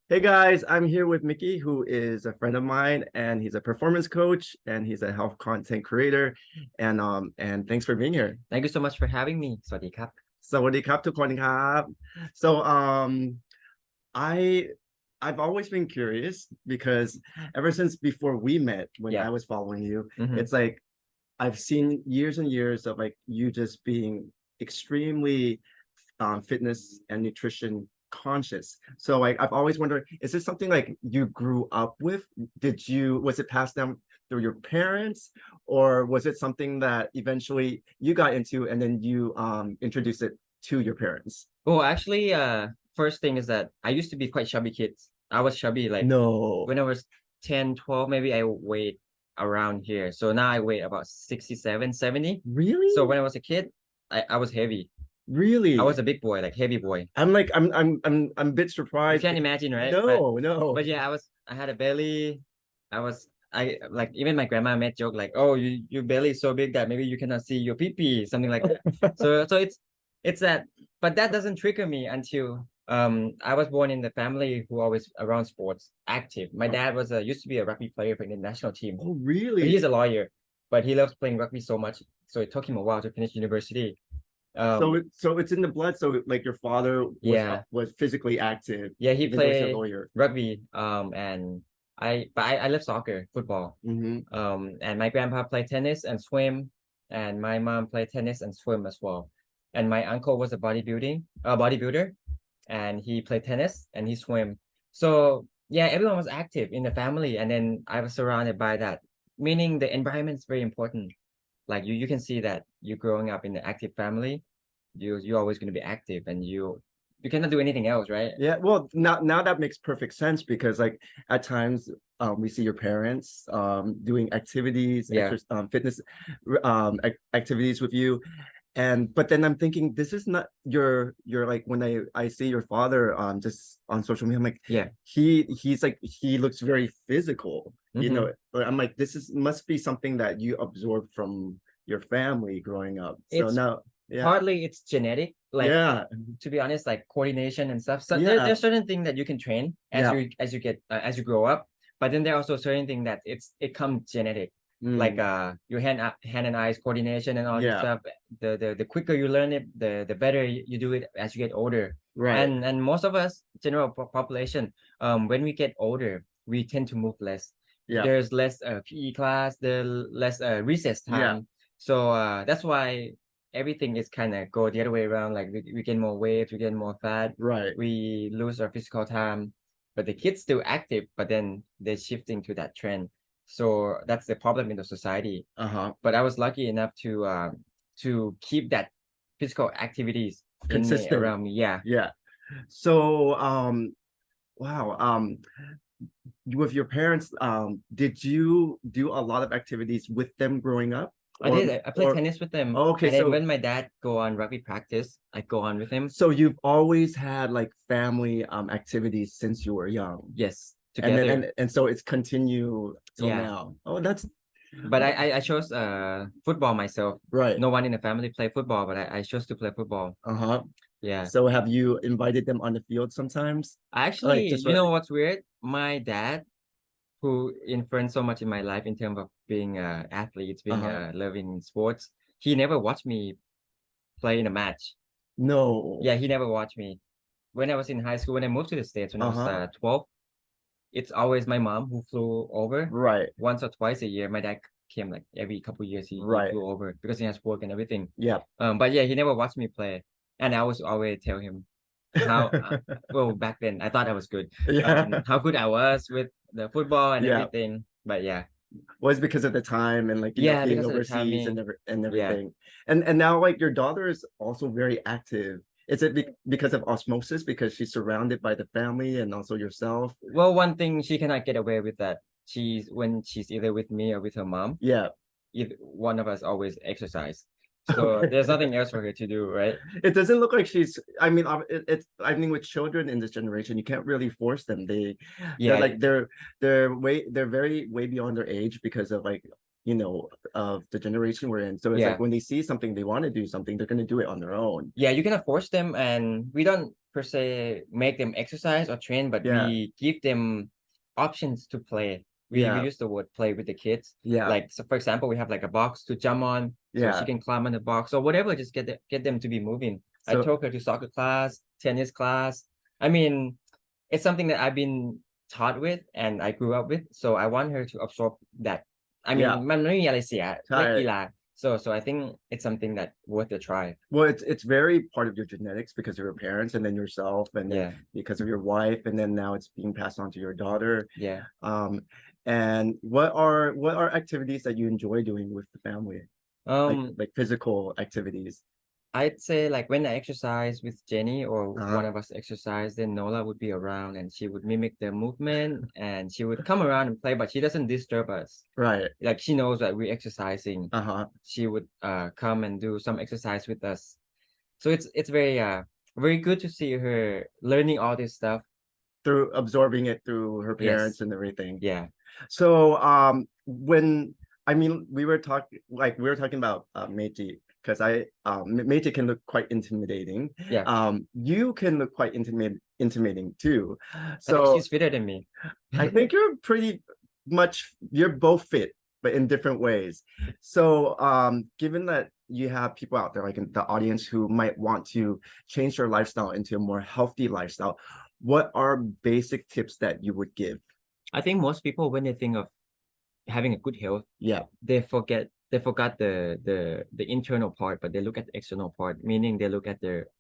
Hey guys, I'm here with Mickey, who is a friend of mine, and he's a performance coach and he's a health content creator. And thanks for being here. Thank you so much for having me สวัสดีครับ สวัสดีครับทุกคนครับ So I I've always been curious because ever since before we met, when I yeah was following you, hmm it's like I've seen years and years of like you just being extremely fitness and nutrition conscious. So like I've always wondered, is this something like you grew up with? Was it passed down through your parents, or was it something that eventually you got into and then you introduced it to your parents? well actually first thing is that I used to be quite chubby kid. I was chubby like No. when I was 10, 12. Maybe I weighed around here, so now I weigh about 67, 70. So Really? when I was a kid, I was heavy. I Really? was a big boy, like heavy boy. I'm a bit You surprised can't because imagine, right? but no, no. but yeah, I had a belly. I like, even my grandma made joke like, oh, your belly is so big that maybe you cannot see your pee pee, something like that. So it's that, but that doesn't trigger me until I was born in the family who always around sports, active. My dad was a used to be a rugby player for the national team, Oh, but he's really? a lawyer, but he loves playing rugby so much, so it took him a while to finish university. So um it's in the blood. So like your father yeah, was physically active, yeah, he even though he's a played lawyer. rugby, and I love soccer, football. Hmm. And my grandpa played tennis and swim, and my mom played tennis and swim as well. And my uncle was a bodybuilder, and he played tennis and he swam. So yeah, everyone was active in the family, and then I was surrounded by that. Meaning the environment is very important. Like you can see that you growing up in an active family, you're always going to be active, and you cannot do anything else, right? Yeah, well, now that makes perfect sense because like at times we see your parents doing activities, Yeah. fitness activities with you, and but then I'm thinking this is not your like when I see your father just on social media, I'm like Yeah. he's like he looks very physical, you hmm know. I'm like this is must be something that you absorbed from your family growing up. So It's now, yeah, partly it's genetic. Like, yeah, to be honest, like coordination and stuff. So yeah, there's certain things that you can train yeah. as you get as you grow up, but then there are also certain things that it comes genetic. Like Mm, your hand and eyes coordination and all this yeah, stuff. The quicker you learn it, the better you do it as you get older. right. And most of us, general population, when we get older, we tend to move less. Yeah, There's less PE class, the less recess yeah, time. So that's why everything is kind of go the other way around. Like we gain more weight, we gain more fat, right. we lose our physical time, but the kids still active, but then they're shifting to that trend. So that's the problem in the society. Uh-huh. But I was lucky enough to keep that physical activities in me, Consistent. around me. Yeah. Yeah. So, wow. With your parents, did you do a lot of activities with them growing up? I did. I played Or tennis with them, okay, and then so when my dad go on rugby practice, I go on with him. so you've always had like family activities since you were young. Yes, And then together. and so it's continued till Yeah. now. Oh, that's But I chose football myself. right. No one in the family play football, but I chose to play football. Uh-huh. Yeah. So have you invited them on the field sometimes? Like Actually, just you for know what's weird? My dad, who influenced so much in my life in terms of being a athlete, being uh-huh. a loving sports, he never watched me play in a match. No. Yeah, he never watched me. When I was in high school, when I moved to the States when I was Uh-huh. 12, it's always my mom who flew over Right. once or twice a year. My dad came like every couple of years. He Right. flew over because he has work and everything. Yeah. But yeah, he never watched me play, and I was always tell him how well, back then I thought I was good. Yeah. How good I was with the football and Yeah. everything. But yeah, Was because of the time and like yeah, being because of the overseas and timing. Yeah. everything. And now like your daughter is also very active. Is it because of osmosis because she's surrounded by the family and also yourself? Well, one thing she cannot get away with that. She's either with me or with her mom. Yeah. If one of us always exercise, so there's nothing else for her to do, right? It doesn't look like she's I mean it's I mean with children in this generation you can't really force them. They're Yeah, like they're very way beyond their age because of like of the generation we're in. So it's Yeah. like when they see something, they want to do something, they're going to do it on their own. Yeah, you cannot force them, and we don't per se make them exercise or train, but Yeah. we give them options to play. We Yeah. use the word play with the kids. Yeah. Like, so for example, we have like a box to jump on, so Yeah. she can climb on the box or whatever, just get them to be moving. I So took her to soccer class, tennis class. I mean, it's something that I've been taught with and I grew up with, so I want her to absorb that. I mean, yeah. มันไม่มีอะไรเสีย ใช่ เล่นกีฬา so I think it's something that worth a try. Well, it's very part of your genetics because of your parents and then yourself and then Yeah. because of your wife and then now it's being passed on to your daughter. Yeah. And what are activities that you enjoy doing with the family? Like physical activities. I'd say like when I exercise with Jenny or Uh-huh. one of us exercise, then Nola would be around and she would mimic the movement and she would come around and play, but she doesn't disturb us. Right. Like she knows that we're exercising. Uh-huh. She would come and do some exercise with us. So it's very good to see her learning all this stuff. Through absorbing it through her Yes. parents and everything. Yeah. So when I mean we were talking about Meiji because Meiji can look quite intimidating. Yeah. You can look quite intimidating too. I So think she's fitter than me. I think you're both fit, but in different ways. So given that you have people out there like in the audience who might want to change their lifestyle into a more healthy lifestyle, what are basic tips that you would give? I think most people when they think of having a good health, Yeah, they forgot the internal part, but they look at the external part, meaning they look at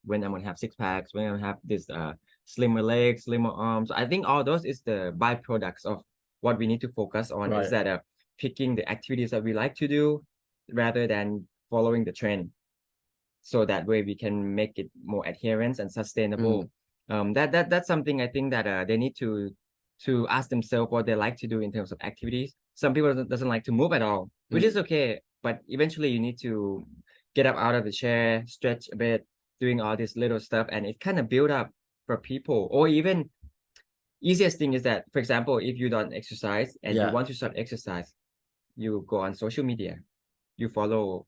when I'm gonna have six packs, when I'm gonna have this slimmer legs, slimmer arms. I think all those is the byproducts of what we need to focus on right. is that picking the activities that we like to do rather than following the trend. So that way we can make it more adherence and sustainable. That's something I think that they need to ask themselves what they like to do in terms of activities. Some people doesn't like to move at all, which is okay, but eventually you need to get up out of the chair, stretch a bit, doing all this little stuff, and it kind of build up for people. Or even easiest thing is that, for example, if you don't exercise and you want to start exercise, you go on social media, you follow,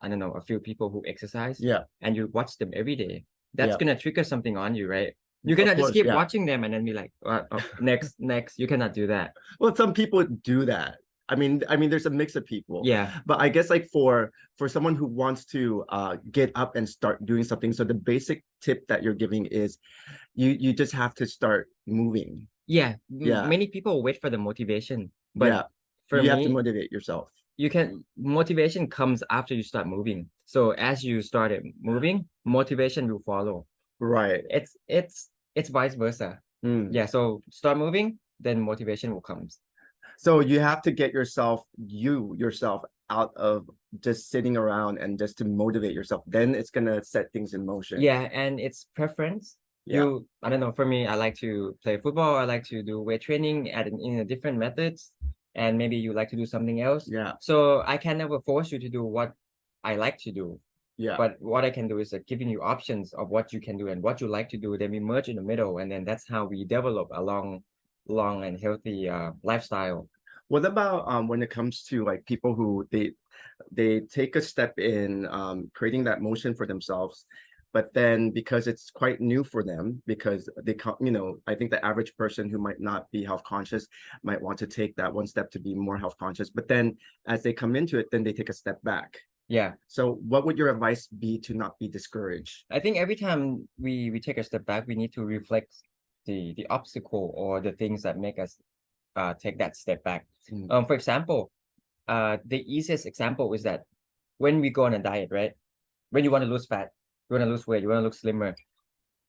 I don't know, a few people who exercise, and you watch them every day. That's gonna trigger something on you, right? You cannot just keep watching them and then be like, next. You cannot do that. Well, some people do that. I mean, there's a mix of people. Yeah. But I guess like for someone who wants to get up and start doing something, so the basic tip that you're giving is you just have to start moving. Yeah. Yeah. Many people wait for the motivation, but for you me, have to motivate yourself. Motivation comes after you start moving. So as you started moving, motivation will follow. Right. It's vice versa. Yeah. So start moving, then motivation will come. So you have to get yourself out of just sitting around and just to motivate yourself. Then it's gonna set things in motion. Yeah, and it's preference. I don't know. For me, I like to play football. I like to do weight training in a different methods, and maybe you like to do something else. Yeah. So I can never force you to do what I like to do. Yeah. But what I can do is giving you options of what you can do and what you like to do. Then we merge in the middle, and then that's how we develop a long and healthy lifestyle. What about when it comes to like people who they take a step in creating that motion for themselves, but then because it's quite new for them, because they I think the average person who might not be health conscious might want to take that one step to be more health conscious, but then as they come into it, then they take a step back. Yeah. So what would your advice be to not be discouraged? I think every time we take a step back, we need to reflect the obstacle or the things that make us take that step back. For example, the easiest example is that when we go on a diet, right? When you want to lose fat, you want to lose weight, you want to look slimmer,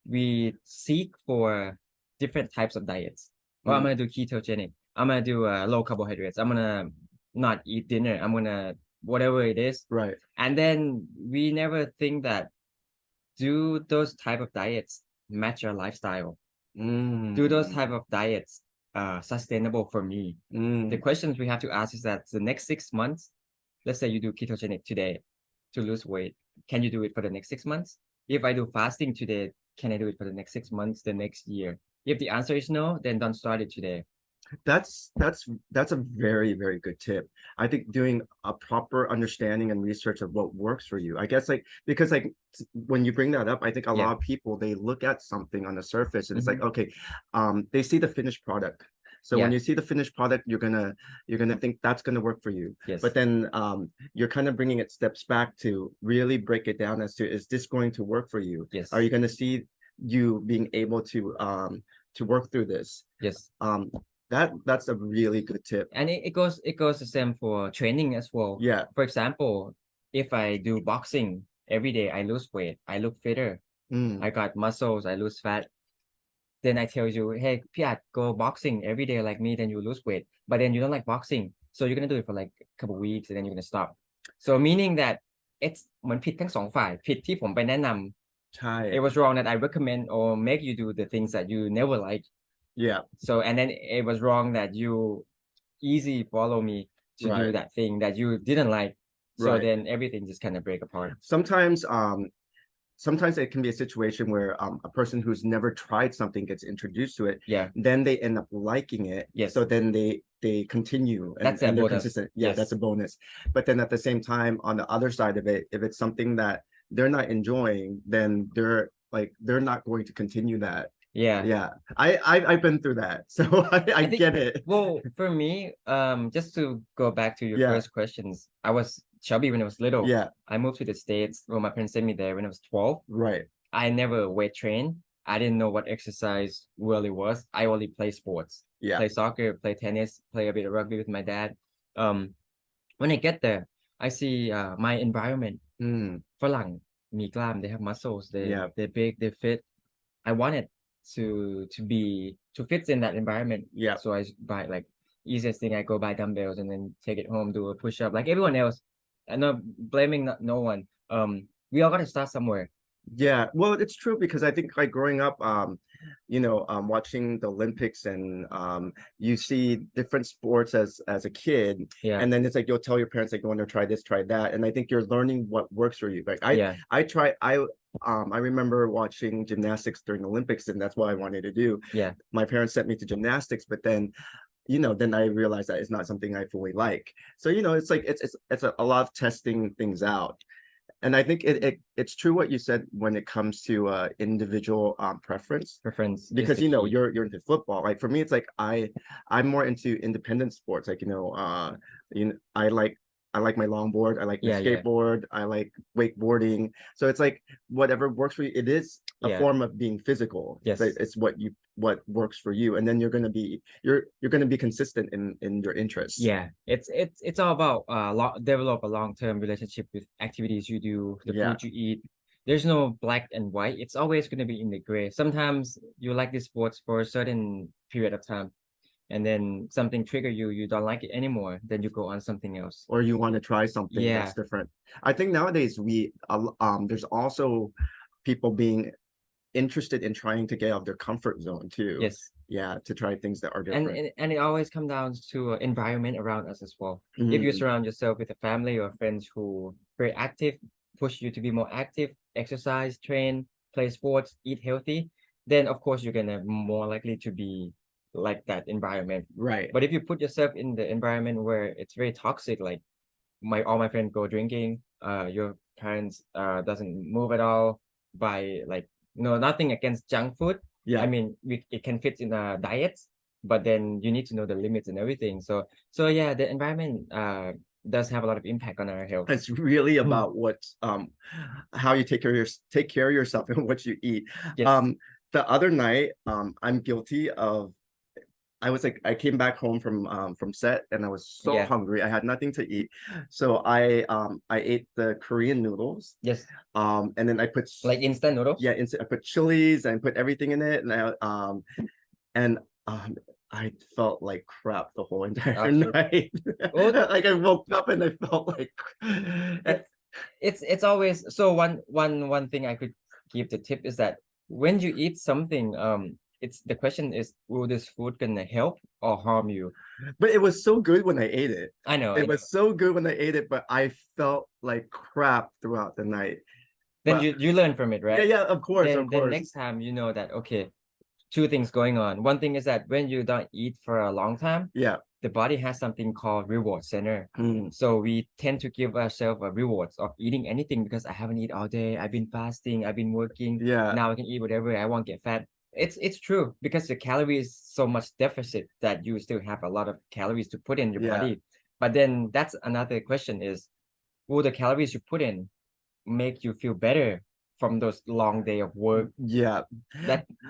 we seek for different types of diets. Well, I'm gonna do ketogenic. I'm gonna do low carbohydrates. I'm gonna not eat dinner. I'm gonna whatever it is. Right. And then we never think that do those type of diets match your lifestyle? Do those type of diets sustainable for me? The questions we have to ask is that the next 6 months, let's say you do ketogenic today to lose weight, can you do it for the next 6 months? If I do fasting today, can I do it for the next 6 months, the next year? If the answer is no, then don't start it today. That's a very, very good tip. I think doing a proper understanding and research of what works for you. I guess like because like when you bring that up, I think a Yeah. lot of people they look at something on the surface and it's like, Mhm. okay, they see the finished product. So when Yeah. you see the finished product, you're gonna think that's gonna work for you. But Yes. then you're kind of bringing it steps back to really break it down as to is this going to work for you? Are you Yes. gonna see you being able to work through this? Yes. Um, that's a really good tip. And it goes the same for training as well. Yeah. For example, if I do boxing every day, I lose weight, I look fitter, Mm, I got muscles, I lose fat. Then I tell you, hey, Piat, go boxing every day like me, then you lose weight. But then you don't like boxing. So you're gonna do it for like a couple of weeks and then you're gonna stop. So meaning that it's เหมือนผิดทั้งสองฝ่ายผิดที่ผมไปแนะนใช่ ำ it was wrong that I recommend or make you do the things that you never like. Yeah. So and then it was wrong that you easy follow me to do Right. that thing that you didn't like. So Right. then everything just kind of break apart. Sometimes it can be a situation where a person who's never tried something gets introduced to it, Yeah. then they end up liking it. Yes. So then they continue That's a and they're bonus. consistent. Yeah, Yes. that's a bonus. But then at the same time, on the other side of it, if it's something that they're not enjoying, then they're not going to continue that. Yeah. Yeah. I've been through that. So I think, get it. well, for me, just to go back to your Yeah. first questions, I was chubby when I was little. Yeah. I moved to the States. Well, my parents sent me there when I was 12. Right. I never weight trained. I didn't know what exercise really was. I only play sports. Yeah. Play soccer, play tennis, play a bit of rugby with my dad. When I get there, I see my environment. ฝรั่งมีกล้าม they have muscles, Yeah. they're big, they're fit. I wanted to fit in that environment. Yeah. So I buy like easiest thing, I go buy dumbbells and then take it home, do a push up like everyone else. I'm not blaming no one. We all gotta start somewhere. Yeah, well, it's true because I think like growing up, watching the Olympics and you see different sports as a kid, Yeah. and then it's like you'll tell your parents like, "You want to try this, try that," and I think you're learning what works for you. Like Yeah. I remember watching gymnastics during the Olympics, and that's what I wanted to do. Yeah. My parents sent me to gymnastics, but then I realized that it's not something I fully like. So it's like it's a lot of testing things out. And I think it's true what you said when it comes to individual preference Preference is because the key. you're into football. Like for me, it's like I'm more into independent sports. Like I like my longboard. I like my Yeah, yeah. skateboard. I like wakeboarding. So it's like whatever works for you. It is a Yeah. form of being physical. Yes. It's what works for you, and then you're gonna be consistent in your interests. Yeah, it's all about develop a long-term relationship with activities you do, the Yeah. food you eat. There's no black and white. It's always going to be in the gray. Sometimes you like this sports for a certain period of time, and then something trigger you, you don't like it anymore, then you go on something else. Or you want to try something Yeah. that's different. I think nowadays there's also people being interested in trying to get out of their comfort zone too. Yes. Yeah, to try things that are different. And it always comes down to environment around us as well. If you Mhm. surround yourself with a family or friends who very active, push you to be more active, exercise, train, play sports, eat healthy, then of course you're gonna more likely to be like that environment. Right. But if you put yourself in the environment where it's very toxic, like all my friends go drinking, your parents doesn't move at all, by like nothing against junk food. Yeah. I mean, it can fit in a diet, but then you need to know the limits and everything. So yeah, the environment does have a lot of impact on our health. It's really about what how you take care of yourself and what you eat. Yes. The other night, I'm guilty of I came back home from set and I was so Yeah. hungry. I had nothing to eat. So I ate the Korean noodles. Yes. And then I put Like instant noodles. yeah, I put chilies and put everything in it, and I felt like crap the whole entire night. Like I woke up and I felt like it's always so one thing I could give the tip is that when you eat something, it's the question is, will this food gonna help or harm you? But it was so good when I ate it. I know It was so good when I ate it, but I felt like crap throughout the night. Then But you learn from it, right? yeah, of course, Then of course. next time you know that okay, two things going on. One thing is that when you don't eat for a long time, Yeah. the body has something called reward center. Mm. So we tend to give ourselves a rewards of eating anything because I haven't eaten all day. I've been fasting. I've been working. Yeah. Now I can eat whatever. I won't get fat. It's true because the calories so much deficit that you still have a lot of calories to put in your Yeah. body. But then that's another question is, will the calories you put in make you feel better from those long day of work? Yeah.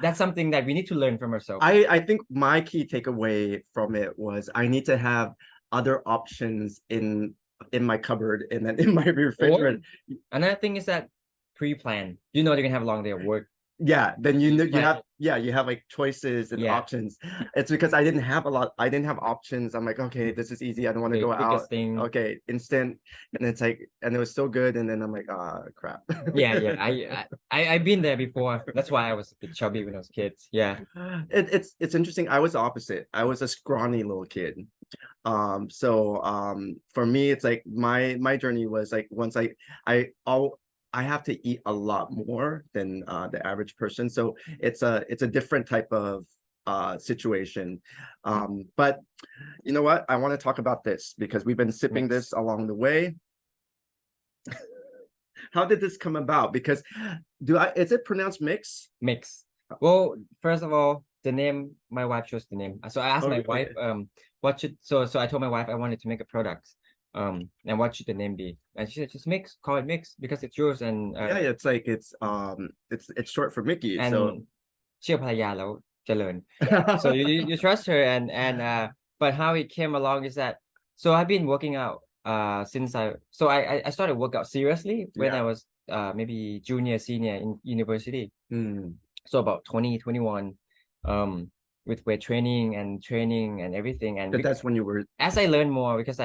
That's something that we need to learn from ourselves. I think my key takeaway from it was I need to have other options in my cupboard and then in my refrigerator. Another thing is that pre-plan. You know you're gonna have a long day of work. Yeah, then you know you Plan have it. you have like choices and Yeah. options. It's because I didn't have options. I'm like, okay, this is easy. I don't want to The go quickest out. thing. Okay, instant. And it's like, and it was so good. And then I'm like, ah, crap. Yeah. I've been there before. That's why I was a bit chubby when I was kids. Yeah. It's interesting. I was the opposite. I was a scrawny little kid. So for me it's like my journey was like once I all I have to eat a lot more than the average person, so it's a different type of situation. But you know what, I want to talk about this because we've been sipping Mix. this along the way. How did this come about? Because is it pronounced mix? Mix. Well, first of all, the name, my wife chose the name. So I asked my wife, what should so I told my wife I wanted to make a product. And what should the name be? And she said just mix, call it mix because it's yours and Yeah, it's like it's short for Mickey. and So เชื่อภรรยาแล้วเจริญ so you trust her and but how it came along is that so I've been working out since I started work out seriously when Yeah. I was maybe junior senior in university. So about 2021 with weight training and everything and but that's when you were as I learned more because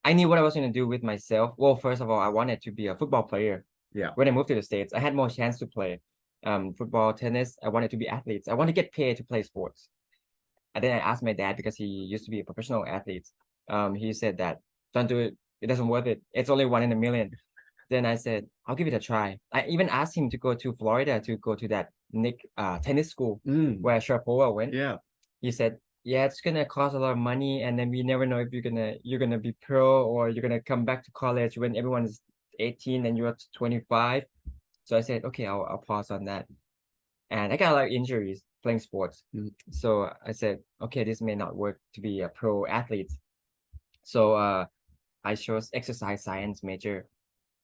I knew what I was going to do with myself. Well, first of all, I wanted to be a football player. Yeah. When I moved to the States, I had more chance to play football, tennis. I wanted to be athletes. I want to get paid to play sports. And then I asked my dad because he used to be a professional athlete. He said that don't do it. It doesn't worth it. It's only one in a million. Then I said, I'll give it a try. I even asked him to go to Florida to go to that Nick tennis school where Sharapova went. Yeah. He said, yeah, it's gonna cost a lot of money, and then we never know if you're gonna be pro or you're gonna come back to college when everyone is 18 and you're 25. So I said, okay, I'll pause on that. And I got a lot of injuries playing sports. So I said, okay, this may not work to be a pro athlete. So I chose exercise science major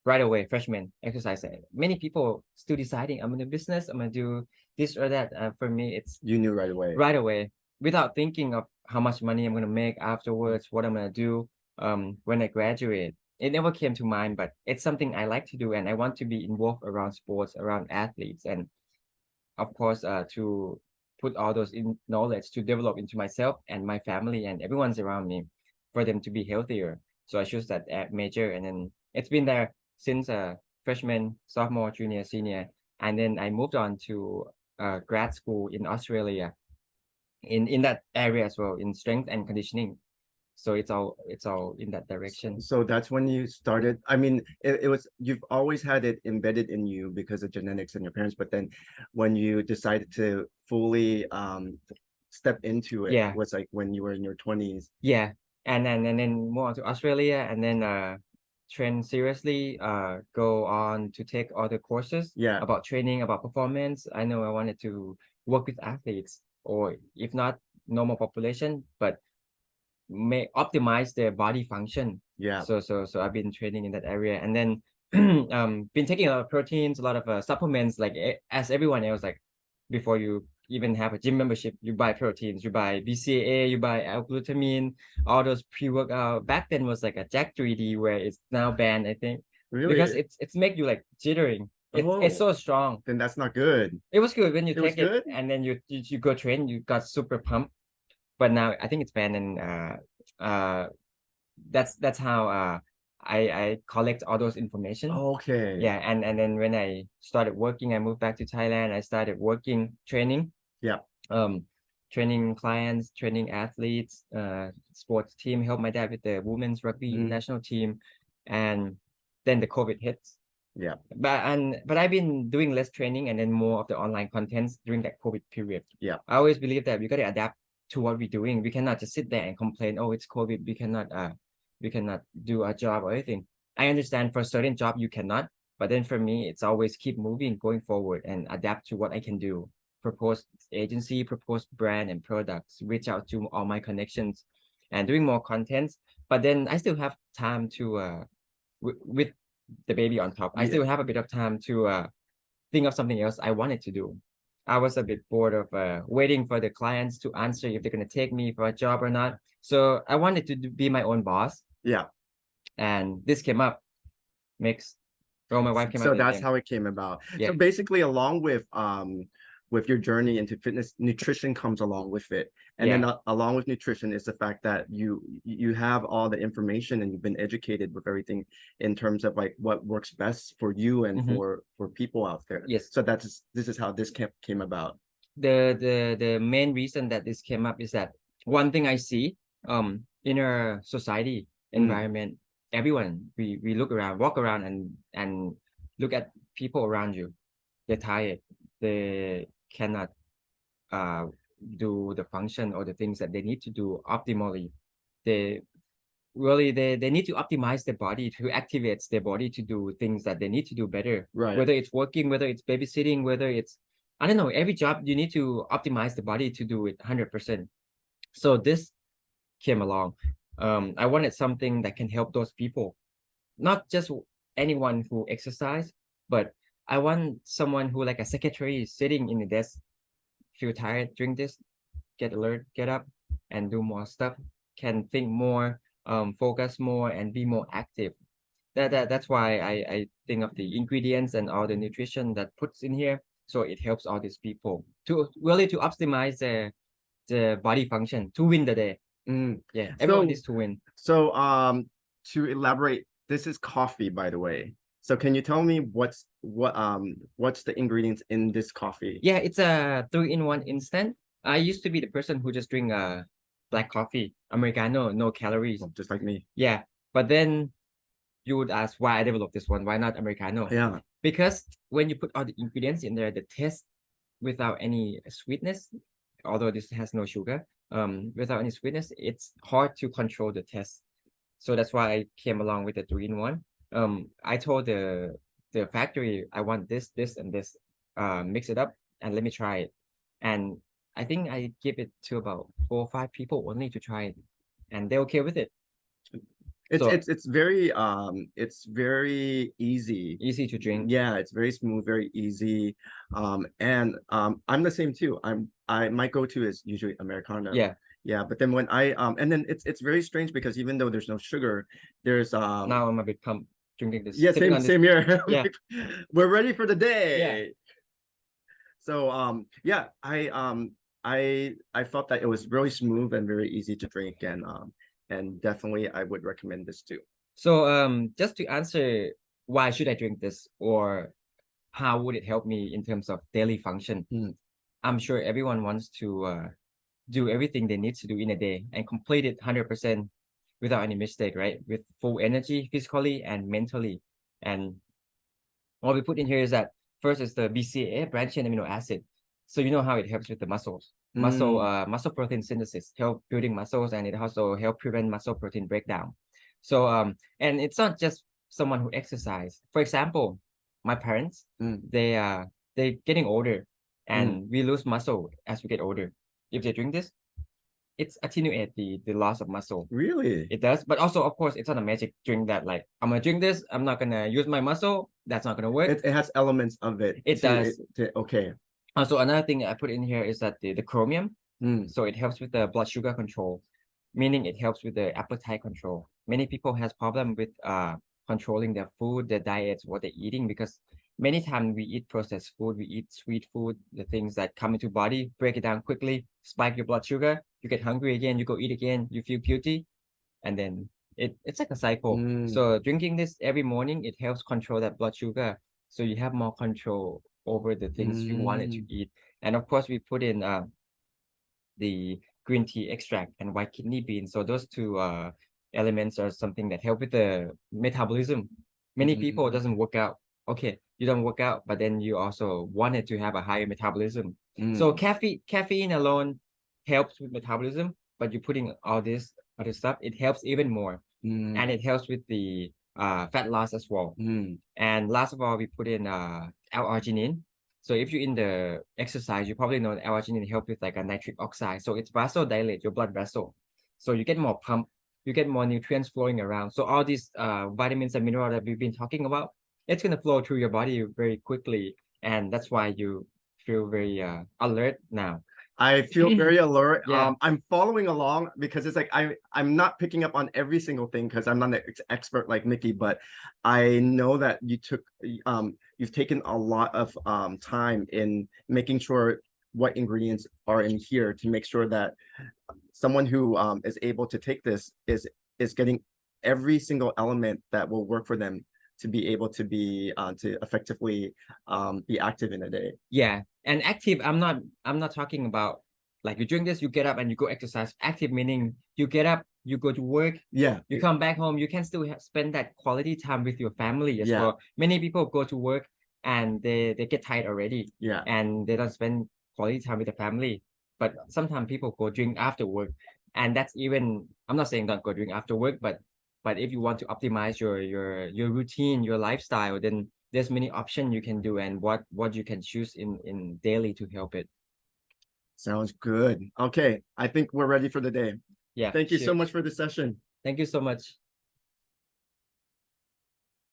right away, freshman exercise. Many people still deciding I'm gonna do business, I'm gonna do this or that. For me, it's You knew right away. right away without thinking of how much money I'm gonna make afterwards, what I'm gonna do when I graduate. It never came to mind, but it's something I like to do and I want to be involved around sports, around athletes, and of course to put all those in knowledge to develop into myself and my family and everyone's around me for them to be healthier. So I chose that major and then it's been there since freshman, sophomore, junior, senior, and then I moved on to grad school in Australia in that area as well in strength and conditioning. So it's all in that direction. So that's when you started. I mean, it was, you've always had it embedded in you because of genetics and your parents, but then when you decided to fully step into it, Yeah, was like when you were in your 20s. yeah, and then move on to Australia and then train seriously, go on to take other courses Yeah. about training, about performance. I know I wanted to work with athletes or if not normal population, but may optimize their body function. Yeah. So I've been training in that area and then been taking a lot of proteins, a lot of supplements like as everyone else. Like before you even have a gym membership, you buy proteins, you buy BCAA, you buy L-glutamine, all those pre-workout. Back then was like a Jack 3D where it's now banned, I think. Really? Because it's make you like jittering. It's so strong. Then that's not good. It was good when you It was take it good? and then you go train, you got super pumped. But now I think it's banned and that's how I collect all those information. Okay. Yeah, and then when I started working, I moved back to Thailand. I started working training. Yeah. Training clients, training athletes, sports team, help my dad with the women's rugby national team. And then the COVID hits. Yeah. But I've been doing less training and then more of the online contents during that COVID period. Yeah. I always believe that we got to adapt to what we're doing. We cannot just sit there and complain, oh, it's COVID, we cannot do our job or anything. I understand for a certain job you cannot, but then for me, it's always keep moving, going forward and adapt to what I can do. Propose agency, propose brand and products, reach out to all my connections and doing more contents. But then I still have time to with the baby on top, I Yeah. still have a bit of time to think of something else I wanted to do. I was a bit bored of waiting for the clients to answer if they're going to take me for a job or not. So I wanted to be my own boss. Yeah. And this came up. Mix. Oh, my wife came up So with that's it. how it came about. Yeah. So basically, along with your journey into fitness, nutrition comes along with it. And Yeah. then along with nutrition is the fact that you have all the information and you've been educated with everything in terms of like what works best for you and Mhm. for people out there. Yes. So this is how this came about. The main reason that this came up is that one thing I see in our society environment, everyone we look around, walk around and look at people around you. They're tired. They cannot uh do the function or the things that they need to do optimally. They really they need to optimize their body to activate their body to do things that they need to do better. Right. Whether it's working, whether it's babysitting, whether it's I don't know, every job you need to optimize the body to do it 100%. So this came along. I wanted something that can help those people, not just anyone who exercise, but I want someone who like a secretary sitting in the desk, feel tired, drink this, get alert, get up, and do more stuff. Can think more, focus more, and be more active. That's why I think of the ingredients and all the nutrition that puts in here, so it helps all these people to really to optimize the body function to win the day. Yeah, everyone So needs to win. so to elaborate, this is coffee, by the way. So can you tell me what's the ingredients in this coffee? Yeah, it's a 3-in-1 instant. I used to be the person who just drink black coffee, Americano, no calories. Oh, just like me. Yeah, but then you would ask why I developed this one. Why not Americano? Yeah. Because when you put all the ingredients in there, the taste without any sweetness, although this has no sugar, without any sweetness, it's hard to control the taste. So that's why I came along with the 3-in-1. I told the factory I want this, this, and this. Mix it up and let me try it. And I think I give it to about 4 or 5 people only to try it, and they're okay with it. So It's very easy. easy to drink. Yeah, it's very smooth, very easy. And I'm the same too. My go-to is usually Americano. Yeah. Yeah, but then when and then it's very strange because even though there's no sugar, there's Now I'm a bit pumped drinking this. yeah, sipping same on this. here. Yeah. We're ready for the day. Yeah. So yeah, I felt that it was really smooth and very easy to drink and definitely I would recommend this too. So just to answer why should I drink this or how would it help me in terms of daily function? I'm sure everyone wants to do everything they need to do in a day and complete it 100% without any mistake, right? With full energy, physically and mentally. And what we put in here is that first is the BCAA, branch chain amino acid. So you know how it helps with the muscles. Muscle protein synthesis, help building muscles, and it also help prevent muscle protein breakdown. So and it's not just someone who exercise. For example, my parents, they getting older and we lose muscle as we get older. If they drink this, it's attenuate the loss of muscle. Really? It does, but also of course it's not a magic drink that like I'm gonna drink this, I'm not gonna use my muscle. That's not gonna work. It has elements of it. It does. Okay. Also, another thing I put in here is that the chromium. So it helps with the blood sugar control, meaning it helps with the appetite control. Many people has problem with controlling their food, their diets, what they're eating because many times we eat processed food, we eat sweet food, the things that come into body, break it down quickly, spike your blood sugar, you get hungry again, you go eat again, you feel guilty, and then it's like a cycle. So drinking this every morning, it helps control that blood sugar, so you have more control over the things you wanted to eat. And of course, we put in the green tea extract and white kidney beans. So those two elements are something that help with the metabolism. Many people doesn't work out okay, you don't work out, but then you also wanted to have a higher metabolism. So Mm, caffeine alone helps with metabolism, but you putting all this other stuff, it helps even more, mm, and it helps with the fat loss as well. mm, And last of all, we put in L-arginine. So if you're in the exercise, you probably know that L-arginine help with like a nitric oxide. So it's vasodilate your blood vessel. So you get more pump, you get more nutrients flowing around. So all these vitamins and minerals that we've been talking about, it's gonna flow through your body very quickly, and that's why you feel very alert now. I feel very alert. Yeah, I'm following along because it's like I'm not picking up on every single thing because I'm not an expert like Mickey, but I know that you've taken a lot of time in making sure what ingredients are in here to make sure that someone who is able to take this is getting every single element that will work for them to be able to effectively be active in a day. yeah. And active, I'm not talking about like you drink this, you get up and you go exercise. Active meaning you get up, you go to work, Yeah, you come back home, you can still spend that quality time with your family as yeah, well. Many people go to work and they get tired already yeah. and they don't spend quality time with the family. But sometimes people go drink after work, and that's even, I'm not saying don't go drink after work, but if you want to optimize your routine, your lifestyle, then there's many options you can do and what you can choose in daily to help it. Sounds good. Okay, I think we're ready for the day. Yeah, Thank you so sure. much for the session. Thank you so much.